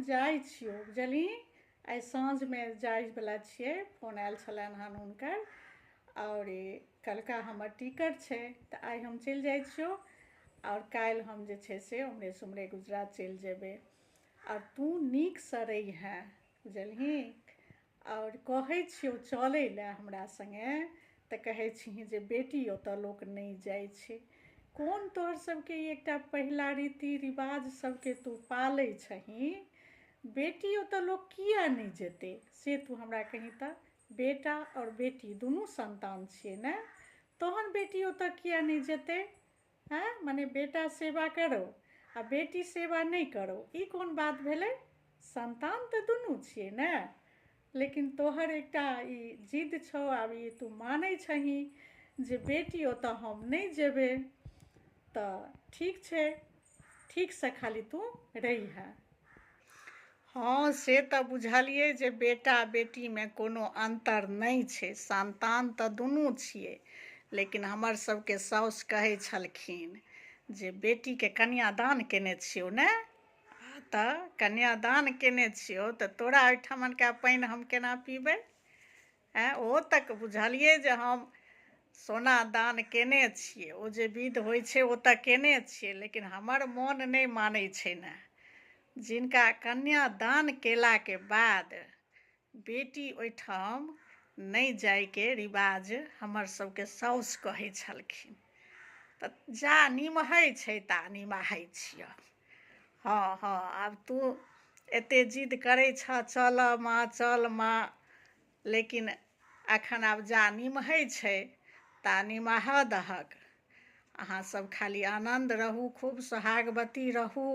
जाइ छियौ बुझली। आइ साँझमे जाइवला छियै, फोन आयल छलनि हन हुनकर, और कल्का हमर टिकट छै तऽ आइ हम चलि जाइ छियौ, और काल्हि हम जे छै से ओम्हरे सुम्हरे गुजरात चलि जेबै। और तू नीकसँ रहिहेँ बुझलही। और कहै छियौ चलै लए हमरा सङ्गे तऽ कहै छिही जे बेटी ओतऽ लोक नहि जाइ छै। कोन तोहर सबके एकटा पहिला रीति रिवाज सबके तू पालै छही, बेटी ओतऽ लोक किया नहीं जेतै से तू हमरा कही तऽ। बेटा और बेटी दुनू संतान छियै ने, तहन बेटी ओतऽ किया नहीं जेतै? हैं, मने बेटा सेवा करो आ बेटी सेवा नहीं करो, ई कोन बात भेलै? संतान तऽ दुनू छियै ने। लेकिन तोहर एकटा ई जिद छौ, आब ई तू मानै छही जे बेटी ओतऽ हम नहीं जेबै, तऽ ठीक छै, ठीकसँ खाली तू रहिहेँ। हाँ, से तऽ बुझलियै जे बेटा बेटीमे कोनो अन्तर नहीं छै, संतान तऽ दुनू छियै। लेकिन हमर सबके साउस कहै छलखिन जे बेटीके कन्यादान केने छियौ ने, तऽ कन्यादान केने छियौ तऽ तोरा ओहिठमनका पानि हम केना पीबै? ओ तक बुझलियै जे हम सोना दान केने छियै, ओ जे विध होइ छै ओ तऽ केने छियै, लेकिन हमर मोन नहि मानै छै ने। जिनका कन्यादान केलाके बाद बेटी ओहिठाम नहीं जाइके रिवाज हमर सबके साउस कहै छलखिन। तऽ जा निमहै छै ता निमाहै छियै। हाँ हाँ, आब तू एते जिद करै छह चल माँ, लेकिन अखन आब जा निमहै छै ता निमाहऽ दहक। अहाँ सब खाली आनन्द रहू, खूब सोहागवती रहू,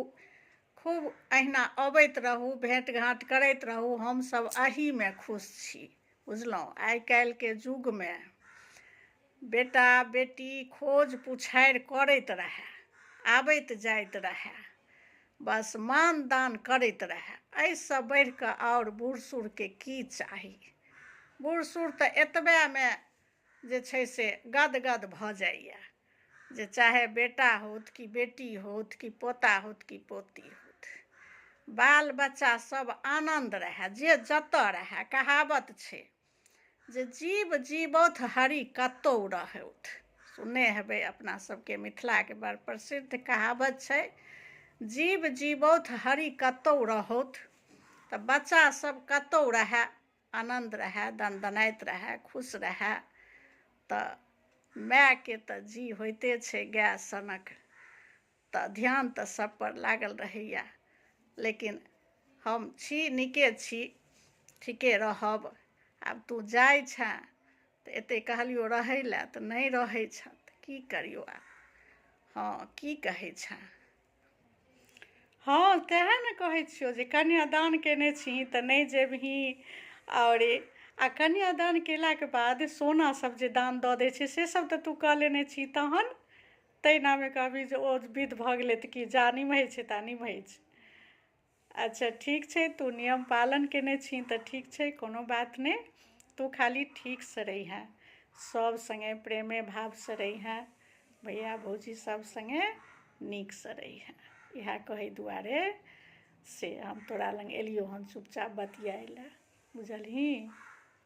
खूब अहिना अबैत रहू, भेँट घाँट करैत रहू। हमसब एहीमे खुश छी बुझलहुँ। आइ काल्हिके युगमे बेटा बेटी खोज पुछारि करैत रहए, आबैत जाइत रहए, बस मान दान करैत रहए, एहिसँ बढ़ि कऽ आओर बूढ़ सूढ़के की चाही? बूढ़ सूढ़ तऽ एतबेमे जे छै से गदगद भऽ जाइए, जे चाहे बेटा होथ कि बेटी होथ कि पोता होथ कि पोती होथ, बाल बच्चा सब आनन्द रहए, जे जतऽ रहए। कहावत छै जे जीव जीवौथ हरि कतौ रहौथ, सुनने हेबै अपना सबके मिथिलाके बड़ प्रसिद्ध कहावत छै, जीव जीवौथ हरि कतौ रहौथ। तऽ बच्चा सब कतौ रहए, आनन्द रहए, दनदनाइत रहए, खुश रहए। तऽ मायके तऽ जी होइते छै गाय सनक, तऽ ध्यान तऽ सब पर लागल रहैया। लेकिन हम छी नीके छी, ठीके रहब। आब तू जाइ छेँ तऽ एते कहलियौ रहै लए तऽ नहीं रहै छेँ, तऽ की करियौ आब। हाँ, की कहै छेँ? हाँ, तेहे ने कहै छियौ जे कन्यादान केने छी तऽ नहीं जेबही। और आ कन्यादान केलाके बाद सोना सब जे दान दऽ दै छै से सब तऽ तू कऽ लेने छी, तहन तै नामे कहबी जे ओ विध भऽ गेलै तऽ की जा निमहै छै ता निमहै छै। अच्छा ठीक छै, तू नियम पालन केने छी तऽ ठीक छै, कोनो बात नहीं। तू खाली ठीकसँ रहिहेँ, सब सङ्गे प्रेमे भावसँ रहिहेँ, भैया भौजी सब सङ्गे नीकसँ रहिहेँ। इएह कहै दुआरे से हम तोरा लग एलियौ हन चुपचाप बतियाइ लए, बुझलही।